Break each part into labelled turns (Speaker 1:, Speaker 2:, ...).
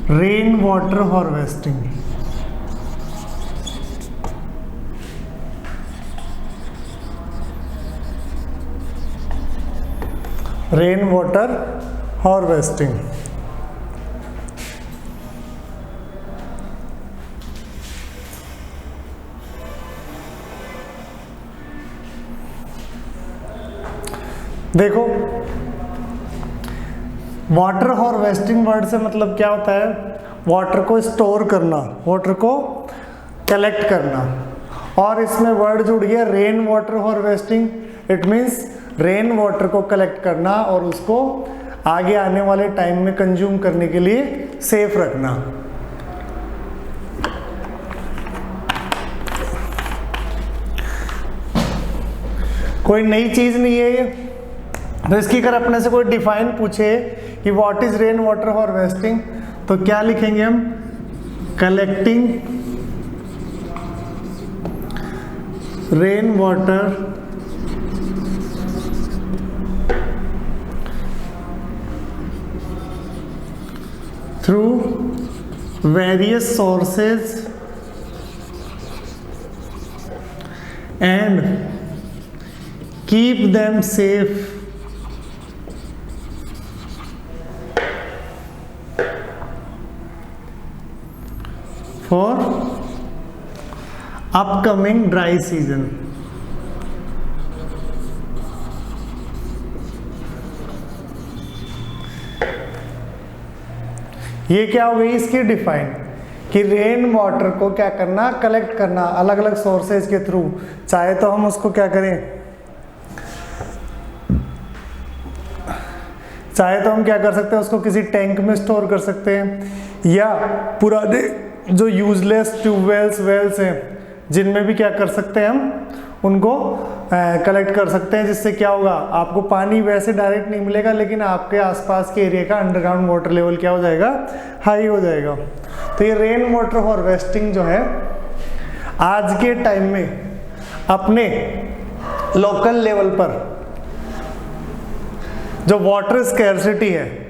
Speaker 1: Rain water harvesting. Rain water harvesting. देखो, water harvesting word से मतलब क्या होता है? वाटर को स्टोर करना, वाटर को कलेक्ट करना। और इसमें वर्ड जुड़ गया rain water harvesting. It means rain water को कलेक्ट करना और उसको आगे आने वाले टाइम में कंज्यूम करने के लिए सेफ रखना। कोई नई चीज नहीं है ये। तो इसकी अगर अपने से कोई डिफाइन पूछे कि what is rain water harvesting, तो क्या लिखेंगे हम? Collecting rain water through various sources and keep them safe for upcoming dry season. ये क्या हो गई इसकी डिफाइन कि रेन वाटर को क्या करना? कलेक्ट करना अलग अलग सोर्सेज के थ्रू। चाहे तो हम उसको क्या करें, चाहे तो हम क्या कर सकते हैं, उसको किसी टैंक में स्टोर कर सकते हैं, या पुराने जो यूजलेस ट्यूबवेल्स वेल्स हैं जिनमें भी क्या कर सकते हैं, हम उनको कलेक्ट कर सकते हैं। जिससे क्या होगा, आपको पानी वैसे डायरेक्ट नहीं मिलेगा, लेकिन आपके आसपास के एरिया का अंडरग्राउंड वाटर लेवल क्या हो जाएगा? हाई हो जाएगा। तो ये रेन वाटर हार्वेस्टिंग जो है आज के टाइम में अपने लोकल लेवल पर जो वाटर स्कैर्सिटी है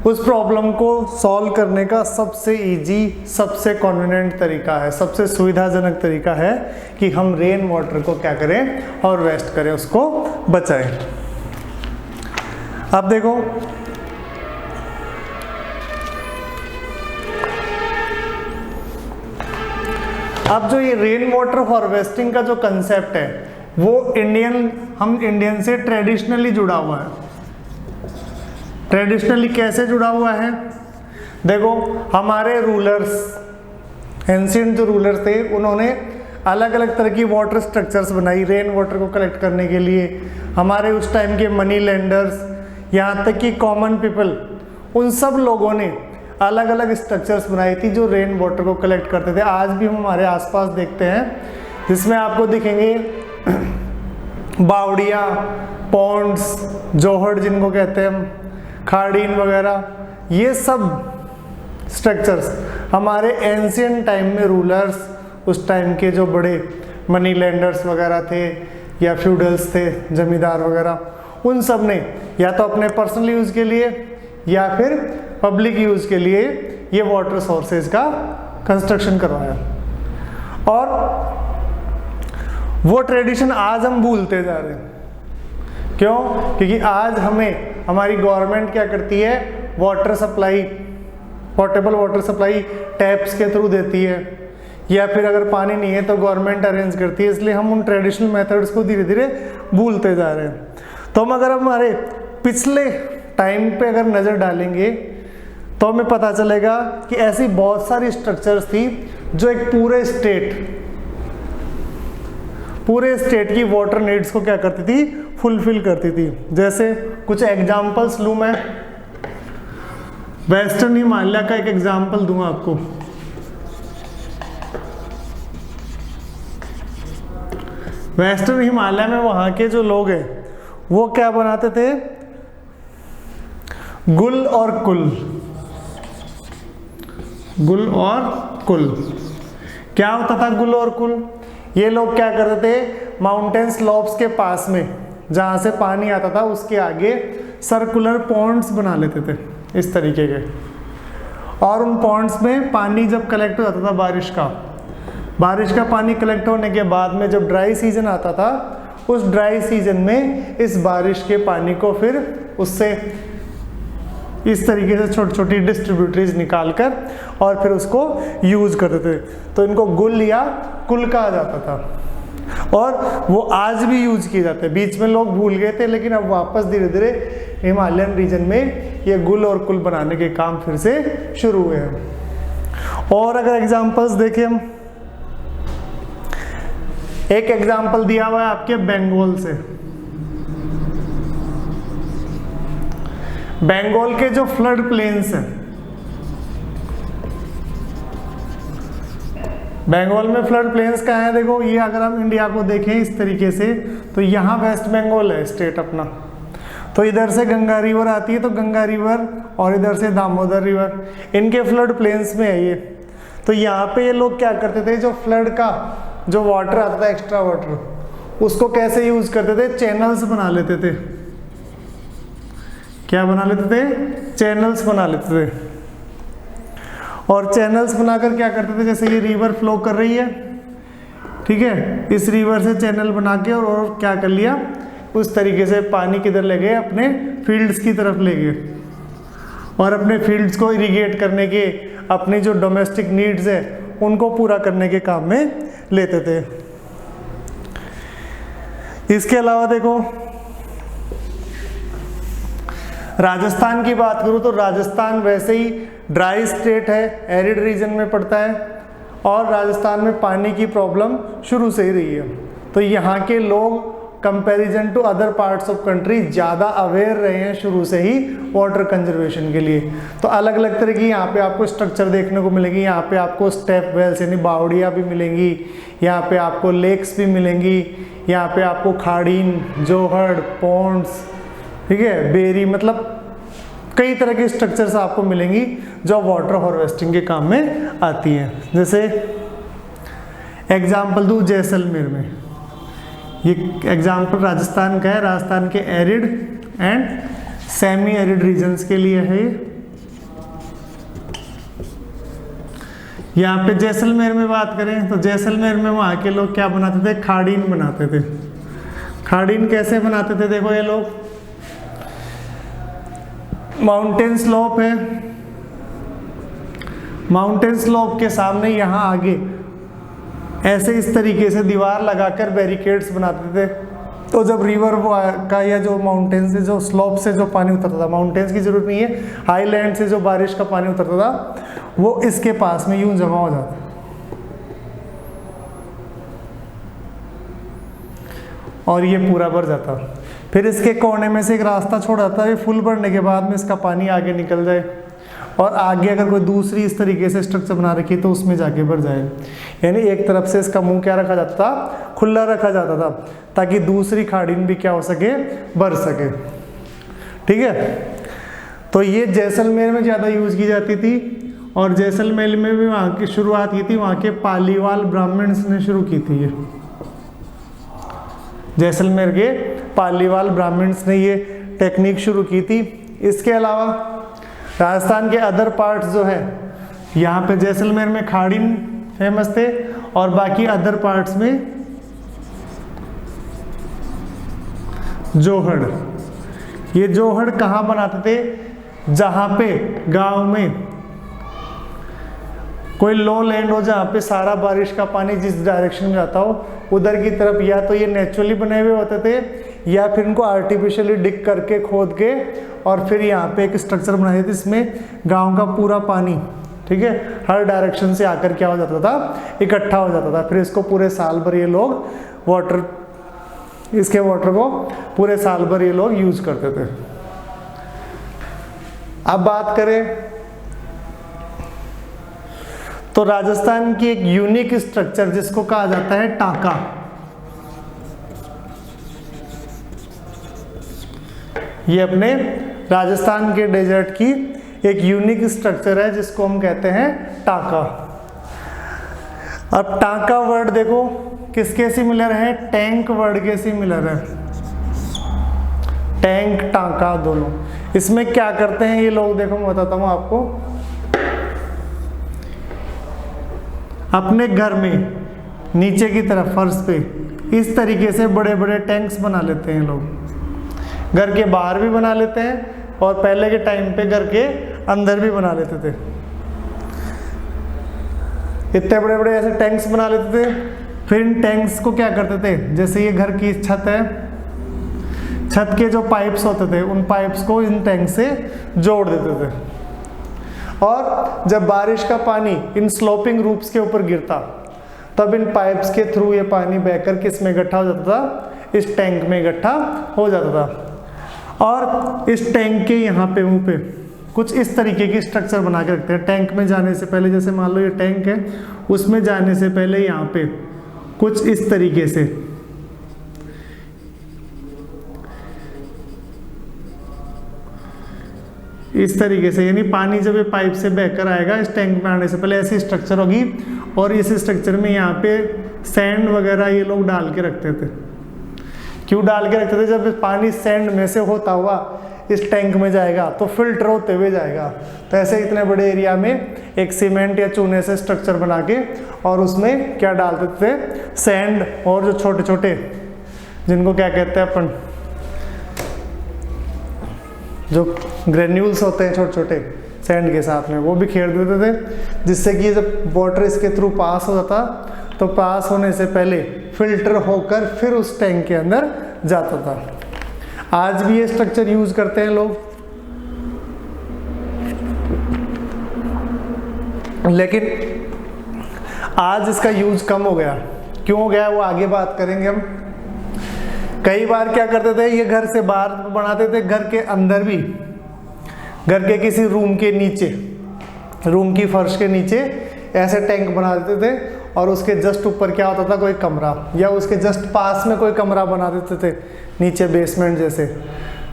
Speaker 1: उस प्रॉब्लम को सॉल्व करने का सबसे इजी, सबसे कन्वीनियंट तरीका है, सबसे सुविधाजनक तरीका है कि हम रेन वाटर को क्या करें? हार्वेस्ट करें, उसको बचाएं। अब देखो, अब जो ये रेन वाटर हार्वेस्टिंग का जो कंसेप्ट है वो हम इंडियन से ट्रेडिशनली जुड़ा हुआ है। ट्रेडिशनली कैसे जुड़ा हुआ है? देखो, हमारे रूलर्स, एंशिएंट जो रूलर्स थे, उन्होंने अलग अलग तरह की वाटर स्ट्रक्चर्स बनाई रेन वाटर को कलेक्ट करने के लिए। हमारे उस टाइम के मनी लेंडर्स, यहाँ तक कि कॉमन पीपल, उन सब लोगों ने अलग अलग स्ट्रक्चर्स बनाई थी जो रेन वाटर को कलेक्ट करते थे। आज भी हम हमारे आसपास देखते हैं, जिसमें आपको दिखेंगे बावड़िया, पॉन्ड्स, जोहड़ जिनको कहते हैं हम, खाड़ीन वगैरह। ये सब स्ट्रक्चर्स हमारे एंशिएंट टाइम में रूलर्स, उस टाइम के जो बड़े मनी लेंडर्स वगैरह थे या फ्यूडल्स थे, जमींदार वगैरह, उन सब ने या तो अपने पर्सनल यूज़ के लिए या फिर पब्लिक यूज़ के लिए ये वाटर सोर्सेज का कंस्ट्रक्शन करवाया। और वो ट्रेडिशन आज हम भूलते जा रहे हैं। क्यों? क्योंकि आज हमें हमारी गवर्नमेंट क्या करती है? Water supply, portable water supply taps के थ्रू देती है, या फिर अगर पानी नहीं है तो गवर्नमेंट अरेंज करती है। इसलिए हम उन ट्रेडिशनल मेथड्स को धीरे धीरे भूलते जा रहे हैं। तो हम अगर हमारे पिछले टाइम पे अगर नज़र डालेंगे तो हमें पता चलेगा कि ऐसी बहुत सारी स्ट्रक्चर्स थी जो एक पूरे स्टेट की वाटर नीड्स को क्या करती थी? फुलफिल करती थी। जैसे कुछ एग्जाम्पल्स लूँ मैं, वेस्टर्न हिमालय का एक एग्जाम्पल दूंगा आपको। वेस्टर्न हिमालय में वहाँ के जो लोग हैं वो क्या बनाते थे? गुल और कुल। गुल और कुल क्या होता था? गुल और कुल, ये लोग क्या करते थे? माउंटेन स्लोप्स के पास में जहाँ से पानी आता था उसके आगे सर्कुलर पॉन्ड्स बना लेते थे इस तरीके के। और उन पॉन्ड्स में पानी जब कलेक्ट हो जाता था बारिश का पानी कलेक्ट होने के बाद में जब ड्राई सीजन आता था, उस ड्राई सीजन में इस बारिश के पानी को फिर उससे इस तरीके से छोटी छोटी डिस्ट्रीब्यूटरीज निकालकर और फिर उसको यूज करते थे। तो इनको गुल या कुल कहा जाता था और वो आज भी यूज किए जाते हैं। बीच में लोग भूल गए थे, लेकिन अब वापस धीरे धीरे हिमालयन रीजन में ये गुल और कुल बनाने के काम फिर से शुरू हुए हैं। और अगर एग्जांपल्स देखें हम, एक एग्जांपल दिया हुआ है आपके बंगाल से। बंगाल के जो फ्लड प्लेन्स हैं, बंगाल में फ्लड प्लेन्स कहाँ है, देखो ये अगर हम इंडिया को देखें इस तरीके से, तो यहाँ वेस्ट बंगाल है स्टेट अपना। तो इधर से गंगा रिवर आती है, तो गंगा रिवर और इधर से दामोदर रिवर, इनके फ्लड प्लेन्स में है ये। तो यहाँ पे ये लोग क्या करते थे, जो फ्लड का जो वाटर आता था, एक्स्ट्रा वाटर, उसको कैसे यूज करते थे, चैनल्स बना लेते थे। क्या बना लेते थे, चैनल्स बना लेते थे। और चैनल्स बनाकर क्या करते थे, जैसे ये रिवर फ्लो कर रही है, ठीक है, इस रिवर से चैनल बना के और क्या कर लिया, उस तरीके से पानी किधर ले गए, अपने फील्ड्स की तरफ ले गए और अपने फील्ड्स को इरिगेट करने के, अपनी जो डोमेस्टिक नीड्स है उनको पूरा करने के काम में लेते थे। इसके अलावा देखो राजस्थान की बात करूं तो राजस्थान वैसे ही ड्राई स्टेट है, एरिड रीजन में पड़ता है और राजस्थान में पानी की प्रॉब्लम शुरू से ही रही है। तो यहाँ के लोग comparison to other parts of country ज़्यादा अवेयर रहे हैं शुरू से ही वाटर कंजर्वेशन के लिए। तो अलग अलग तरह की यहाँ पे आपको स्ट्रक्चर देखने को मिलेगी। यहाँ पे आपको स्टेप वेल्स यानी बावड़ियाँ भी मिलेंगी, यहाँ पे आपको लेक्स भी मिलेंगी, यहाँ पे आपको खाड़ीन, जोहड़, पॉन्ड्स, ठीक है, बेरी, मतलब कई तरह की स्ट्रक्चर्स आपको मिलेंगी जो वाटर हार्वेस्टिंग के काम में आती हैं। जैसे एग्जाम्पल दूँ जैसलमेर में, ये एग्जाम्पल राजस्थान का है, राजस्थान के arid and semi arid regions के लिए है। यहाँ पे जैसलमेर में बात करें तो जैसलमेर में वहाँ के लोग क्या बनाते थे, खाड़ीन बनाते थे। खाड़ीन कैसे बनाते थे, देखो ये लोग माउंटेन स्लोप है, माउंटेन स्लोप के सामने यहाँ आगे ऐसे इस तरीके से दीवार लगाकर बैरिकेड्स बनाते थे। तो जब रिवर का या जो माउंटेन से जो स्लोप से जो पानी उतरता था, माउंटेन्स की जरूरत नहीं है, हाईलैंड से जो बारिश का पानी उतरता था वो इसके पास में यूं जमा हो जाता और ये पूरा भर जाता। फिर इसके कोने में से एक रास्ता छोड़ा था, ये फुल भरने के बाद में इसका पानी आगे निकल जाए और आगे अगर कोई दूसरी इस तरीके से स्ट्रक्चर बना रखी तो उसमें जाके भर जाए। यानी एक तरफ से इसका मुंह क्या रखा जाता था, खुला रखा जाता था, ताकि दूसरी खाड़ीन भी क्या हो सके, भर सके। ठीक है, तो ये जैसलमेर में ज़्यादा यूज़ की जाती थी और जैसलमेर में भी वहाँ की शुरुआत की थी, वहाँ के पालीवाल ब्राह्मण्स ने शुरू की थी। ये जैसलमेर के पालीवाल ब्राह्मण्स ने ये टेक्निक शुरू की थी। इसके अलावा राजस्थान के अदर पार्ट्स जो है, यहाँ पे जैसलमेर में खाड़ीन फेमस थे और बाकी अदर पार्ट्स में जोहड़। ये जोहड़ कहाँ बनाते थे, जहाँ पे गांव में कोई लो लैंड हो, जहाँ पे सारा बारिश का पानी जिस डायरेक्शन में जाता हो उधर की तरफ, या तो ये नेचुरली बने हुए होते थे या फिर इनको आर्टिफिशियली डिग करके खोद के और फिर यहाँ पे एक स्ट्रक्चर बनाए थे जिसमें गांव का पूरा पानी, ठीक है, हर डायरेक्शन से आकर क्या हो जाता था, इकट्ठा हो जाता था। फिर इसको पूरे साल भर ये लोग इसके वाटर को पूरे साल भर ये लोग यूज करते थे। अब बात करें तो राजस्थान की एक यूनिक स्ट्रक्चर जिसको कहा जाता है टाका। ये अपने राजस्थान के डेजर्ट की एक यूनिक स्ट्रक्चर है जिसको हम कहते हैं टाका। अब टाका वर्ड देखो किसके सिमिलर है, टैंक वर्ड के सिमिलर है। टैंक टाका दोनों। इसमें क्या करते हैं ये लोग, देखो मैं बताता हूँ आपको। अपने घर में नीचे की तरफ फर्श पे इस तरीके से बड़े बड़े टैंक्स बना लेते हैं लोग। घर के बाहर भी बना लेते हैं और पहले के टाइम पे घर के अंदर भी बना लेते थे। इतने बड़े बड़े ऐसे टैंक्स बना लेते थे। फिर इन टैंक्स को क्या करते थे, जैसे ये घर की छत है, छत के जो पाइप्स होते थे उन पाइप्स को इन टैंक से जोड़ देते थे। और जब बारिश का पानी इन स्लोपिंग रूफ्स के ऊपर गिरता तब इन पाइप्स के थ्रू ये पानी बहकर किस में इकट्ठा हो जाता था, इस टैंक में इकट्ठा हो जाता था। और इस टैंक के यहाँ पे मुंह पे कुछ इस तरीके की स्ट्रक्चर बना के रखते हैं। टैंक में जाने से पहले, जैसे मान लो ये टैंक है, उसमें जाने से पहले यहाँ पे कुछ इस तरीके से यानी पानी जब ये पाइप से बहकर आएगा इस टैंक में आने से पहले ऐसी स्ट्रक्चर होगी। और इस स्ट्रक्चर में यहाँ पे सैंड वगैरह ये लोग डाल के रखते थे। क्यों डाल के रखते थे? जब पानी सैंड में से होता हुआ इस टैंक में जाएगा तो फिल्टर होते हुए जाएगा। तो ऐसे इतने बड़े एरिया में एक सीमेंट या चूने से स्ट्रक्चर बना के और उसमें क्या डाल देते थे, सैंड और जो छोटे छोटे, जिनको क्या कहते हैं अपन, जो ग्रेन्यूल्स होते हैं छोटे छोटे सैंड के साथ में, वो भी खेर देते थे, जिससे कि जब वाटर इसके थ्रू पास हो जाता तो पास होने से पहले फिल्टर होकर फिर उस टैंक के अंदर जाता था। आज भी ये स्ट्रक्चर यूज करते हैं लोग, लेकिन आज इसका यूज कम हो गया। क्यों हो गया वो आगे बात करेंगे हम। कई बार क्या करते थे, ये घर से बाहर बनाते थे, घर के अंदर भी, घर के किसी रूम के नीचे, रूम की फर्श के नीचे ऐसे टैंक बना देते थे और उसके जस्ट ऊपर क्या होता था, कोई कमरा, या उसके जस्ट पास में कोई कमरा बना देते थे नीचे बेसमेंट जैसे,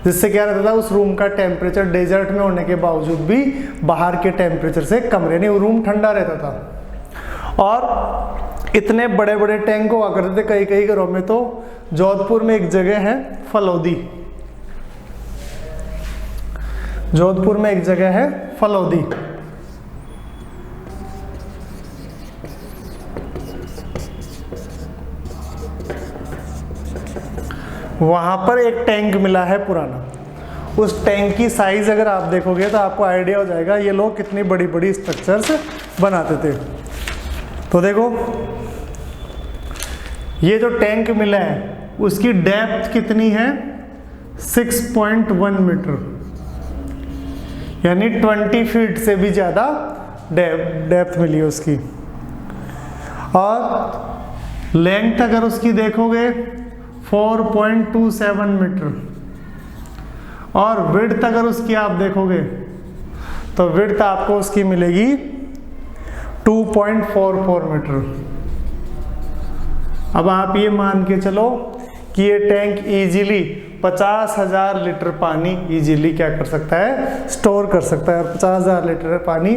Speaker 1: जिससे क्या रहता था उस रूम का टेम्परेचर डेजर्ट में होने के बावजूद भी बाहर के टेम्परेचर से कम रहने, रूम ठंडा रहता था। और इतने बड़े बड़े टैंक हुआ करते थे कई कई घरों में। तो जोधपुर में एक जगह है फलौदी, जोधपुर में एक जगह है फलौदी, वहां पर एक टैंक मिला है पुराना। उस टैंक की साइज अगर आप देखोगे तो आपको आइडिया हो जाएगा ये लोग कितनी बड़ी बड़ी स्ट्रक्चर्स बनाते थे। तो देखो ये जो टैंक मिला है उसकी डेप्थ कितनी है, 6.1 मीटर, यानी 20 फीट से भी ज़्यादा डेप्थ मिली है उसकी। और लेंथ अगर उसकी देखोगे 4.27 मीटर, और विड्थ अगर उसकी आप देखोगे तो विड्थ आपको उसकी मिलेगी 2.44 मीटर। अब आप ये मान के चलो कि ये टैंक इजीली 50,000 लीटर पानी इजीली क्या कर सकता है, स्टोर कर सकता है। और 50,000 लीटर पानी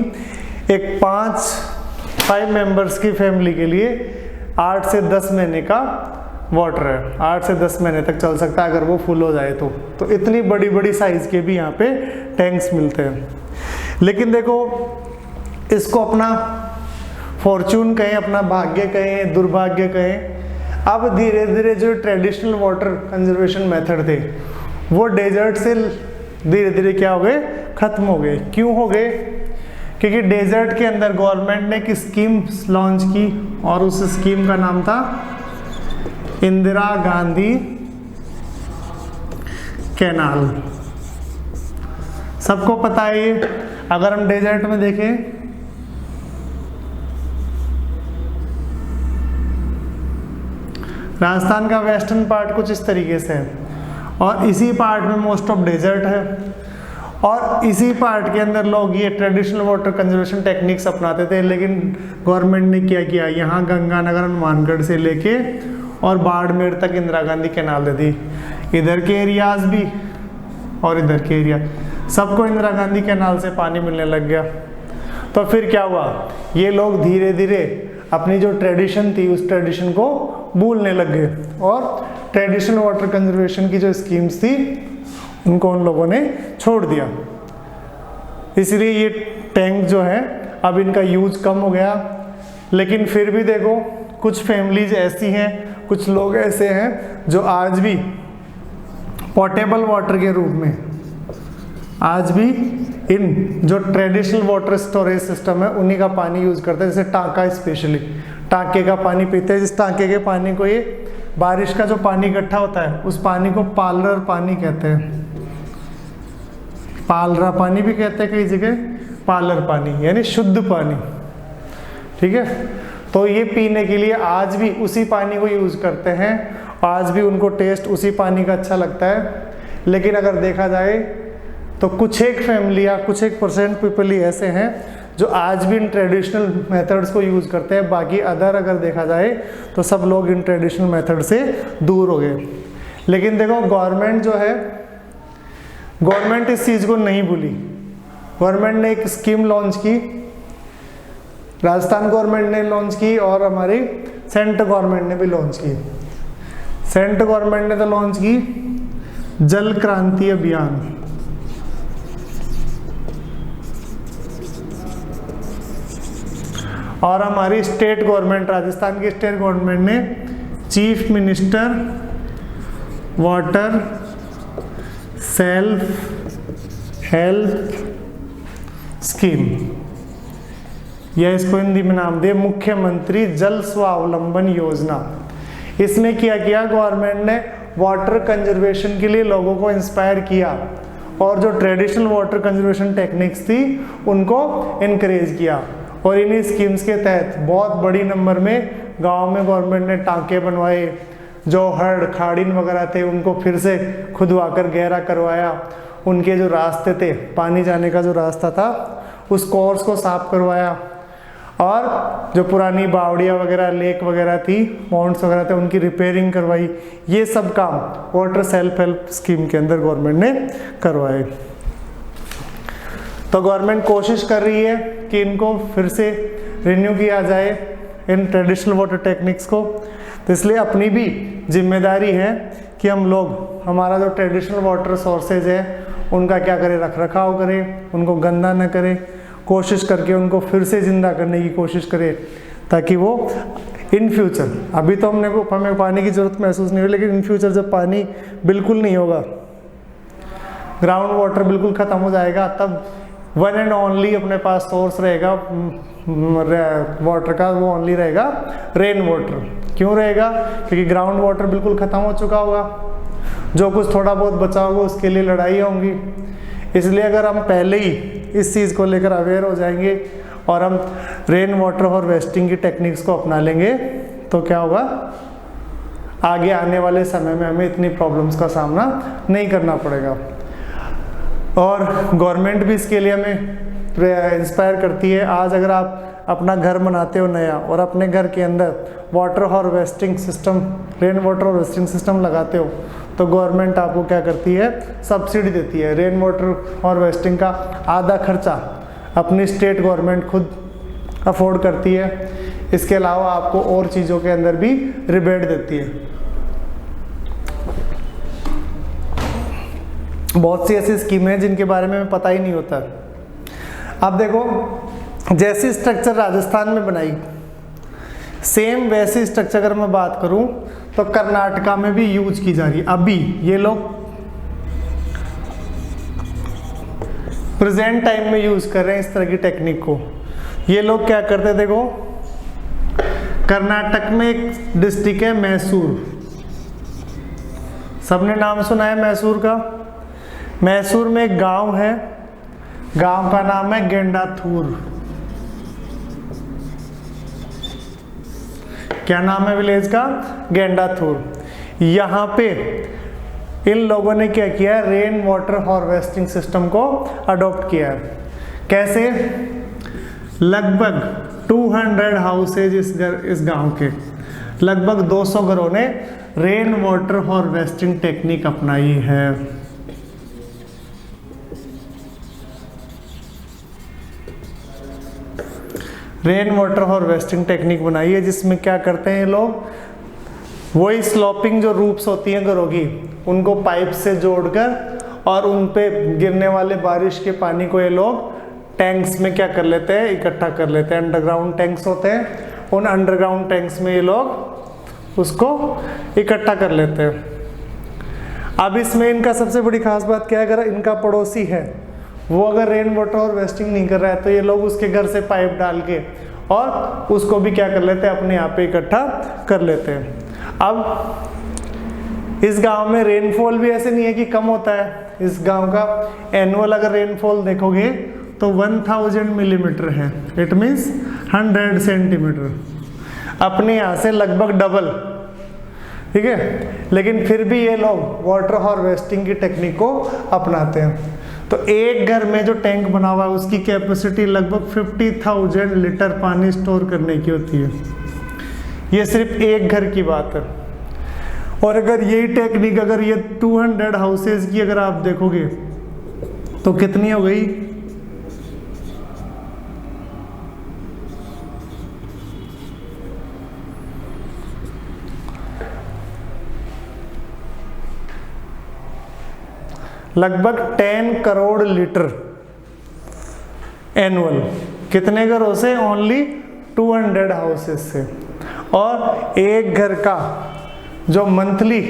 Speaker 1: एक 5 मेंबर्स की फैमिली के लिए 8 से 10 महीने का वाटर है, 8 से 10 महीने तक चल सकता है अगर वो फुल हो जाए तो इतनी बड़ी बड़ी साइज के भी यहाँ पे टैंक्स मिलते हैं। लेकिन देखो इसको अपना फॉर्चून कहें, अपना भाग्य कहें, दुर्भाग्य कहें, अब धीरे धीरे जो ट्रेडिशनल वाटर कंजर्वेशन मेथड थे वो डेजर्ट से धीरे धीरे क्या हो गए, खत्म हो गए। क्यों हो गए? क्योंकि डेजर्ट के अंदर गवर्नमेंट ने एक स्कीम लॉन्च की और उस स्कीम का नाम था इंदिरा गांधी कैनाल। सबको पता है ये। अगर हम डेजर्ट में देखें राजस्थान का वेस्टर्न पार्ट कुछ इस तरीके से है और इसी पार्ट में मोस्ट ऑफ डेजर्ट है, और इसी पार्ट के अंदर लोग ये ट्रेडिशनल वाटर कंजर्वेशन टेक्निक्स अपनाते थे। लेकिन गवर्नमेंट ने क्या किया, यहाँ गंगानगर हनुमानगढ़ से लेके और बाड़मेर तक इंदिरा गांधी कैनाल दे दी। इधर के एरियाज भी और इधर के एरिया सबको इंदिरा गांधी कैनाल से पानी मिलने लग गया। तो फिर क्या हुआ, ये लोग धीरे धीरे अपनी जो ट्रेडिशन थी उस ट्रेडिशन को भूलने लग गए और ट्रेडिशनल वाटर कंजर्वेशन की जो स्कीम्स थी उनको उन लोगों ने छोड़ दिया। इसलिए ये टैंक जो है अब इनका यूज कम हो गया। लेकिन फिर भी देखो कुछ फैमिलीज ऐसी हैं, कुछ लोग ऐसे हैं जो आज भी पोर्टेबल वाटर के रूप में, आज भी इन जो ट्रेडिशनल वाटर स्टोरेज सिस्टम है उन्हीं का पानी यूज़ करते हैं। जैसे टांका, स्पेशली टांके का पानी पीते हैं। जिस टांके के पानी को, ये बारिश का जो पानी इकट्ठा होता है उस पानी को पालर पानी कहते हैं, पालरा पानी भी कहते हैं कई जगह, पालर पानी यानी शुद्ध पानी। ठीक है, तो ये पीने के लिए आज भी उसी पानी को यूज़ करते हैं, आज भी उनको टेस्ट उसी पानी का अच्छा लगता है। लेकिन अगर देखा जाए तो कुछ एक फैमिली या कुछ एक % पीपल ही ऐसे हैं जो आज भी इन ट्रेडिशनल मेथड्स को यूज़ करते हैं। बाकी अदर अगर देखा जाए तो सब लोग इन ट्रेडिशनल मेथड से दूर हो गए। लेकिन देखो गवर्नमेंट जो है, गवर्नमेंट इस चीज़ को नहीं भूली। गवर्नमेंट ने एक स्कीम लॉन्च की, राजस्थान गवर्नमेंट ने लॉन्च की और हमारी सेंट्रल गवर्नमेंट ने भी लॉन्च की। सेंट्रल गवर्नमेंट ने तो लॉन्च की जल क्रांति अभियान, और हमारी स्टेट गवर्नमेंट, राजस्थान की स्टेट गवर्नमेंट ने chief minister water self help scheme, या इसको हिंदी में नाम दिया मुख्यमंत्री जल स्वावलंबन योजना। इसमें क्या किया गवर्नमेंट ने, वाटर कंजर्वेशन के लिए लोगों को इंस्पायर किया और जो ट्रेडिशनल वाटर कंजर्वेशन टेक्निक्स थी उनको इनकरेज किया। और इन्हीं स्कीम्स के तहत बहुत बड़ी नंबर में गांव में गवर्नमेंट ने टांके बनवाए, जो हड़ खाड़ीन वगैरह थे उनको फिर से खुदवाकर गहरा करवाया, उनके जो रास्ते थे, पानी जाने का जो रास्ता था उस कोर्स को साफ करवाया, और जो पुरानी बावड़ियाँ वगैरह, लेक वगैरह थी, पॉन्ड्स वगैरह थे, उनकी रिपेयरिंग करवाई। ये सब काम वाटर सेल्फ हेल्प स्कीम के अंदर गवर्नमेंट ने करवाए। तो गवर्नमेंट कोशिश कर रही है कि इनको फिर से रिन्यू किया जाए, इन ट्रेडिशनल वाटर टेक्निक्स को। तो इसलिए अपनी भी जिम्मेदारी है कि हम लोग हमारा जो ट्रेडिशनल वाटर सोर्सेज है उनका क्या करें, रख रखाव करें, उनको गंदा न करें, कोशिश करके उनको फिर से ज़िंदा करने की कोशिश करें, ताकि वो इन फ्यूचर, अभी तो हमें पानी की ज़रूरत महसूस नहीं हो, लेकिन इन फ्यूचर जब पानी बिल्कुल नहीं होगा, ग्राउंड वाटर बिल्कुल ख़त्म हो जाएगा, तब वन एंड ओनली अपने पास सोर्स रहेगा वाटर का, वो ओनली रहेगा रेन वाटर। क्यों रहेगा? क्योंकि ग्राउंड वाटर बिल्कुल ख़त्म हो चुका होगा, जो कुछ थोड़ा बहुत बचा होगा उसके लिए लड़ाई होंगी। इसलिए अगर हम पहले ही इस चीज़ को लेकर अवेयर हो जाएंगे और हम रेन वाटर हार्वेस्टिंग की टेक्निक्स को अपना लेंगे तो क्या होगा, आगे आने वाले समय में हमें इतनी प्रॉब्लम्स का सामना नहीं करना पड़ेगा। और गवर्नमेंट भी इसके लिए हमें इंस्पायर करती है। आज अगर आप अपना घर बनाते हो नया और अपने घर के अंदर water harvesting system, rain water harvesting system लगाते हो तो गवर्नमेंट आपको क्या करती है, सब्सिडी देती है। रेन वाटर हार्वेस्टिंग का आधा खर्चा अपनी स्टेट गवर्नमेंट खुद अफोर्ड करती है। इसके अलावा आपको और चीज़ों के अंदर भी रिबेट देती है। बहुत सी ऐसी स्कीमें हैं जिनके बारे में हमें पता ही नहीं होता। अब देखो, जैसी स्ट्रक्चर राजस्थान में बनाई, सेम वैसी स्ट्रक्चर अगर मैं बात करूं तो कर्नाटका में भी यूज की जा रही है। अभी ये लोग प्रेजेंट टाइम में यूज कर रहे हैं इस तरह की टेक्निक को। ये लोग क्या करते हैं, देखो कर्नाटक में एक डिस्ट्रिक्ट है मैसूर, सबने नाम सुना है मैसूर का। मैसूर में एक गांव है, गांव का नाम है गेंडाथूर। क्या नाम है विलेज का? गेंडाथूर। यहाँ पे इन लोगों ने क्या किया, रेन वाटर हार्वेस्टिंग सिस्टम को अडॉप्ट किया है। कैसे? लगभग 200 हाउसेज इस गांव के लगभग 200 घरों ने रेन वाटर हार्वेस्टिंग टेक्निक अपनाई है। रेन वाटर हार्वेस्टिंग टेक्निक बनाई है, जिसमें क्या करते हैं लोग, वही स्लोपिंग जो रूफ्स होती हैं घरों की, उनको पाइप से जोड़कर और उन पे गिरने वाले बारिश के पानी को ये लोग टैंक्स में क्या कर लेते हैं, इकट्ठा कर लेते हैं। अंडरग्राउंड टैंक्स होते हैं, उन अंडरग्राउंड टैंक्स में ये लोग उसको इकट्ठा कर लेते हैं। अब इसमें इनका सबसे बड़ी खास बात क्या है, अगर इनका पड़ोसी है वो अगर रेन वाटर हार्वेस्टिंग नहीं कर रहा है तो ये लोग उसके घर से पाइप डाल के और उसको भी क्या कर लेते हैं, अपने यहाँ पे इकट्ठा कर लेते हैं। अब इस गांव में रेनफॉल भी ऐसे नहीं है कि कम होता है। इस गांव का एनुअल अगर रेनफॉल देखोगे तो 1000 मिलीमीटर है, इट मीन्स 100 सेंटीमीटर, अपने यहाँ से लगभग डबल, ठीक है। लेकिन फिर भी ये लोग वाटर हार्वेस्टिंग की टेक्निक को अपनाते हैं। तो एक घर में जो टैंक बना हुआ है उसकी कैपेसिटी लगभग 50,000 लीटर पानी स्टोर करने की होती है। ये सिर्फ एक घर की बात है। और अगर यही टेक्निक अगर ये 200 हाउसेज की अगर आप देखोगे तो कितनी हो गई, लगभग 10 करोड़ लीटर एनुअल। कितने घरों से? ओनली 200 हाउसेस से। और एक घर का जो मंथली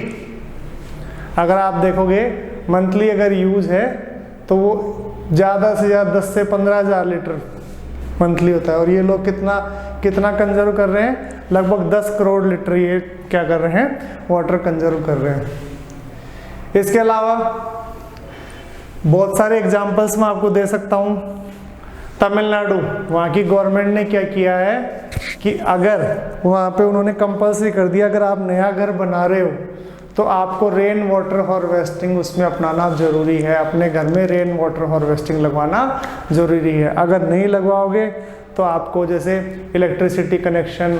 Speaker 1: अगर आप देखोगे मंथली अगर यूज है तो वो ज़्यादा से ज़्यादा 10 से 15,000 लीटर मंथली होता है। और ये लोग कितना कंजर्व कर रहे हैं? लगभग 10 करोड़ लीटर ये क्या कर रहे हैं? वाटर कंजर्व कर रहे हैं। इसके अलावा बहुत सारे एग्जाम्पल्स मैं आपको दे सकता हूँ। तमिलनाडु, वहाँ की गवर्नमेंट ने क्या किया है कि अगर वहाँ पे उन्होंने कंपल्सरी कर दिया अगर आप नया घर बना रहे हो तो आपको रेन वाटर हार्वेस्टिंग उसमें अपनाना ज़रूरी है, अपने घर में रेन वाटर हार्वेस्टिंग लगवाना ज़रूरी है। अगर नहीं लगवाओगे तो आपको जैसे इलेक्ट्रिसिटी कनेक्शन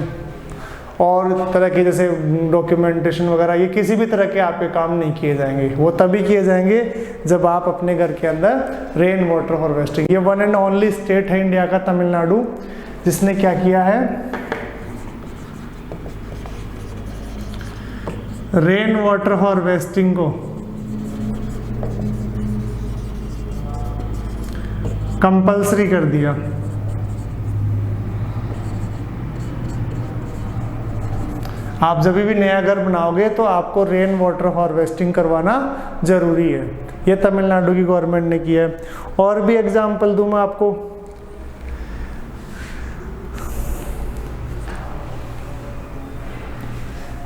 Speaker 1: और तरह की जैसे डॉक्यूमेंटेशन वगैरह ये किसी भी तरह के आपके काम नहीं किए जाएंगे। वो तभी किए जाएंगे जब आप अपने घर के अंदर रेन वाटर हार्वेस्टिंग, ये वन एंड ओनली स्टेट है इंडिया का तमिलनाडु जिसने क्या किया है, रेन वाटर हार्वेस्टिंग को कंपल्सरी कर दिया। आप जब भी नया घर बनाओगे तो आपको रेन वाटर हार्वेस्टिंग करवाना ज़रूरी है। ये तमिलनाडु की गवर्नमेंट ने किया है। और भी एग्जाम्पल दूँ मैं आपको,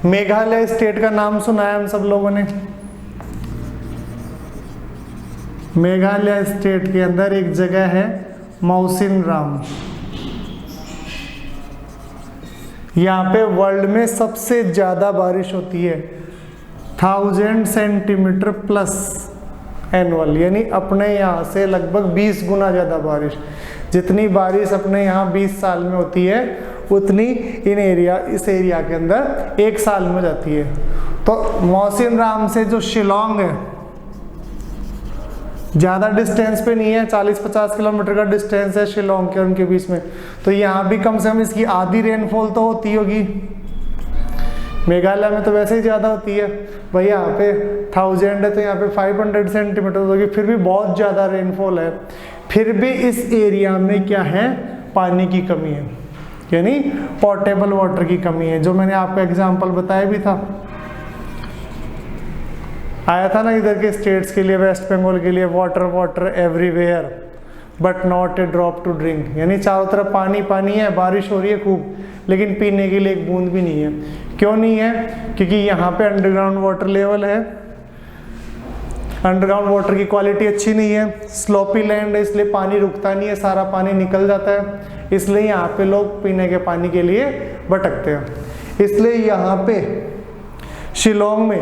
Speaker 1: मेघालय स्टेट का नाम सुना है हम सब लोगों ने। मेघालय स्टेट के अंदर एक जगह है मौसिनराम। यहाँ पे वर्ल्ड में सबसे ज़्यादा बारिश होती है, 1000 सेंटीमीटर प्लस एनुअल, यानी अपने यहाँ से लगभग 20 गुना ज़्यादा बारिश। जितनी बारिश अपने यहाँ 20 साल में होती है उतनी इस एरिया के अंदर एक साल में जाती है। तो मौसिनराम से जो शिलोंग है ज़्यादा डिस्टेंस पे नहीं है, 40-50 किलोमीटर का डिस्टेंस है शिलोंग के उनके बीच में। तो यहाँ भी कम से कम इसकी आधी रेनफॉल तो होती होगी। मेघालय में तो वैसे ही ज़्यादा होती है भाई, यहाँ पे 1000 है तो यहाँ पे 500 सेंटीमीटर होगी, फिर भी बहुत ज़्यादा रेनफॉल है। फिर भी इस एरिया में क्या है, पानी की कमी है, यानी पोर्टेबल वाटर की कमी है। जो मैंने आपको एग्जाम्पल बताया भी था, आया था ना इधर के स्टेट्स के लिए, वेस्ट बंगाल के लिए, water water everywhere but not a drop to drink, यानी चारों तरफ पानी पानी है, बारिश हो रही है खूब, लेकिन पीने के लिए एक बूंद भी नहीं है। क्यों नहीं है? क्योंकि यहाँ पे अंडरग्राउंड वाटर लेवल है, अंडरग्राउंड वाटर की क्वालिटी अच्छी नहीं है, स्लोपी लैंड है, इसलिए पानी रुकता नहीं है, सारा पानी निकल जाता है, इसलिए यहाँ पे लोग पीने के पानी के लिए भटकते हैं। इसलिए यहाँ पे शिलोंग में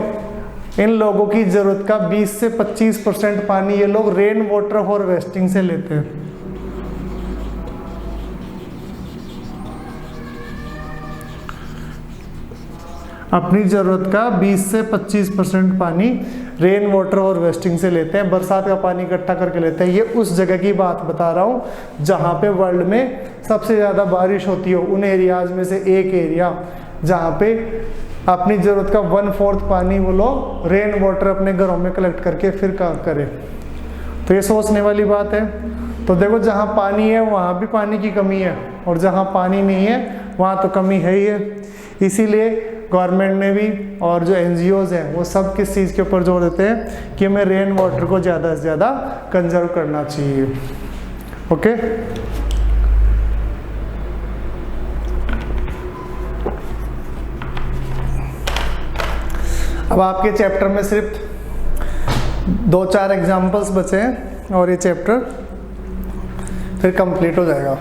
Speaker 1: इन लोगों की ज़रूरत का 20 से 25% पानी ये लोग रेन वाटर हार्वेस्टिंग से लेते हैं। अपनी ज़रूरत का 20 से 25% पानी रेन वाटर हार्वेस्टिंग से लेते हैं, बरसात का पानी इकट्ठा करके लेते हैं। ये उस जगह की बात बता रहा हूँ जहाँ पे वर्ल्ड में सबसे ज़्यादा बारिश होती हो, उन एरियाज में से एक एरिया जहाँ पे अपनी ज़रूरत का 1/4 पानी वो लोग रेन वाटर अपने घरों में कलेक्ट करके फिर काम करें। तो ये सोचने वाली बात है। तो देखो, जहाँ पानी है वहाँ भी पानी की कमी है, और जहाँ पानी नहीं है वहाँ तो कमी है ही है। इसीलिए गवर्नमेंट ने भी और जो NGOs हैं वो सब किस चीज़ के ऊपर जोर देते हैं कि हमें रेन वाटर को ज़्यादा से ज़्यादा कंजर्व करना चाहिए। ओके, अब आपके चैप्टर में सिर्फ 2-4 एग्जाम्पल्स बचे हैं और ये चैप्टर फिर कंप्लीट हो जाएगा।